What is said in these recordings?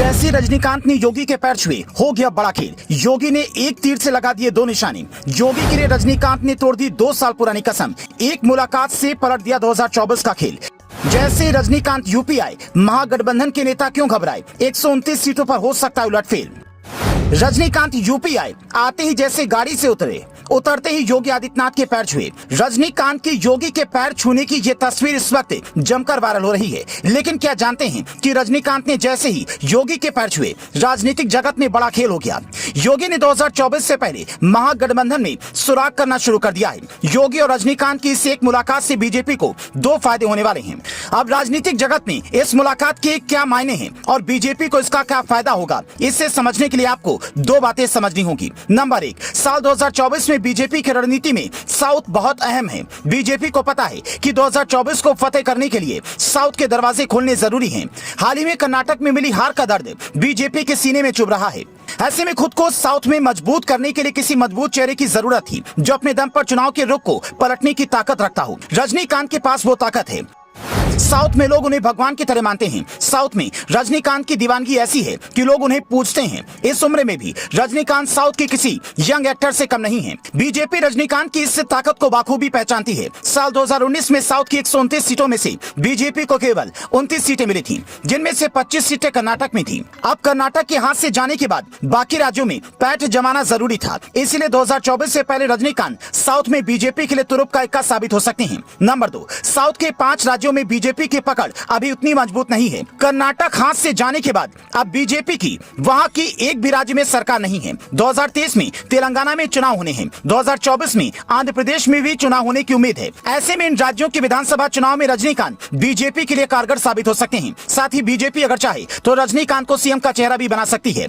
जैसे रजनीकांत ने योगी के पैर छुए, हो गया बड़ा खेल। योगी ने एक तीर से लगा दिए 2 निशाने। योगी के लिए रजनीकांत ने तोड़ दी 2 साल पुरानी कसम। एक मुलाकात से पलट दिया 2024 का खेल। जैसे रजनीकांत यूपी आए, महागठबंधन के नेता क्यों घबराए? 129 सीटों पर हो सकता है उलटफेर। रजनीकांत यूपी आए, आते ही जैसे गाड़ी से उतरते ही योगी आदित्यनाथ के पैर छुए। रजनीकांत की योगी के पैर छूने की ये तस्वीर इस वक्त जमकर वायरल हो रही है। लेकिन क्या जानते हैं कि रजनीकांत ने जैसे ही योगी के पैर छुए, राजनीतिक जगत में बड़ा खेल हो गया। योगी ने 2024 से पहले महागठबंधन में सुराग करना शुरू कर दिया है। योगी और रजनीकांत की इस एक मुलाकात से बीजेपी को 2 फायदे होने वाले हैं। अब राजनीतिक जगत में इस मुलाकात के क्या मायने हैं और बीजेपी को इसका क्या फायदा होगा, इसे समझने के लिए आपको 2 बातें समझनी होगी। नंबर 1, साल 2024 में बीजेपी की रणनीति में साउथ बहुत अहम है। बीजेपी को पता है कि 2024 को फतेह करने के लिए साउथ के दरवाजे खोलने जरूरी हैं। हाल ही में कर्नाटक में मिली हार का दर्द बीजेपी के सीने में चुभ रहा है। ऐसे में खुद को साउथ में मजबूत करने के लिए किसी मजबूत चेहरे की जरूरत थी, जो अपने दम पर चुनाव के रुख को पलटने की ताकत रखता हो। रजनीकांत के पास वो ताकत है। साउथ में लोग उन्हें भगवान की तरह मानते हैं। साउथ में रजनीकांत की दीवानगी ऐसी है कि लोग उन्हें पूजते हैं। इस उम्र में भी रजनीकांत साउथ के किसी यंग एक्टर से कम नहीं है। बीजेपी रजनीकांत की इस ताकत को बाखूबी पहचानती है। साल 2019 में साउथ की 129 सीटों में से बीजेपी को केवल 29 सीटें मिली थी, जिनमें से 25 सीटें कर्नाटक में थी। अब कर्नाटक के हाथ से जाने के बाद बाकी राज्यों में पैठ जमाना जरूरी था। इसलिए 2024 से पहले रजनीकांत साउथ में बीजेपी के लिए तुरुप का इक्का साबित हो सकते हैं। नंबर 2, साउथ के 5 राज्यों में बीजेपी की पकड़ अभी उतनी मजबूत नहीं है। कर्नाटक हाथ से जाने के बाद अब बीजेपी की वहां की एक भी राज्य में सरकार नहीं है। 2023 में तेलंगाना में चुनाव होने हैं। 2024 में आंध्र प्रदेश में भी चुनाव होने की उम्मीद है। ऐसे में इन राज्यों के विधानसभा चुनाव में रजनीकांत बीजेपी के लिए कारगर साबित हो सकते हैं। साथ ही बीजेपी अगर चाहे तो रजनीकांत को सीएम का चेहरा भी बना सकती है।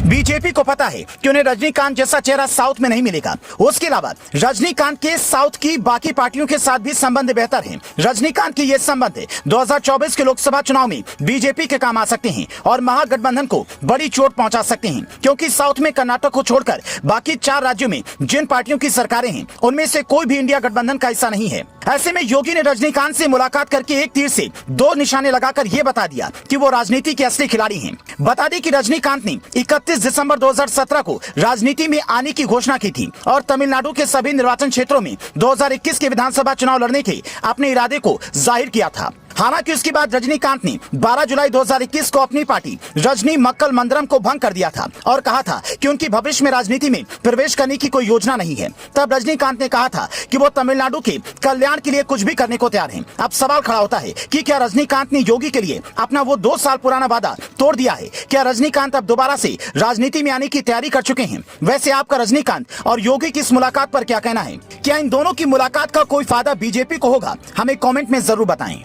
बीजेपी को पता है कि उन्हें रजनीकांत जैसा चेहरा साउथ में नहीं मिलेगा। उसके अलावा रजनीकांत के साउथ की बाकी पार्टियों के साथ भी संबंध बेहतर हैं। रजनीकांत के ये संबंध 2024 के लोकसभा चुनाव में बीजेपी के काम आ सकते हैं और महागठबंधन को बड़ी चोट पहुंचा सकते हैं, क्योंकि साउथ में कर्नाटक को छोड़कर बाकी 4 राज्यों में जिन पार्टियों की सरकारें हैं, उनमें से कोई भी इंडिया गठबंधन का हिस्सा नहीं है। ऐसे में योगी ने रजनीकांत से मुलाकात करके एक तीर से 2 निशाने लगाकर ये बता दिया कि वो राजनीति के असली खिलाड़ी हैं। बता दें कि रजनीकांत ने 31 दिसंबर 2017 को राजनीति में आने की घोषणा की थी और तमिलनाडु के सभी निर्वाचन क्षेत्रों में 2021 के विधानसभा चुनाव लड़ने के अपने इरादे को जाहिर किया था। हालांकि उसके बाद रजनीकांत ने 12 जुलाई 2021 को अपनी पार्टी रजनी मक्कल मंदरम को भंग कर दिया था और कहा था कि उनकी भविष्य में राजनीति में प्रवेश करने की कोई योजना नहीं है। तब रजनीकांत ने कहा था कि वो तमिलनाडु के कल्याण के लिए कुछ भी करने को तैयार हैं। अब सवाल खड़ा होता है कि क्या रजनीकांत ने योगी के लिए अपना वो 2 साल पुराना वादा तोड़ दिया है? क्या रजनीकांत अब दोबारा से राजनीति में आने की तैयारी कर चुके हैं? वैसे आपका रजनीकांत और योगी की इस मुलाकात पर क्या कहना है? क्या इन दोनों की मुलाकात का कोई फायदा बीजेपी को होगा? हमें कॉमेंट में जरूर बताएं।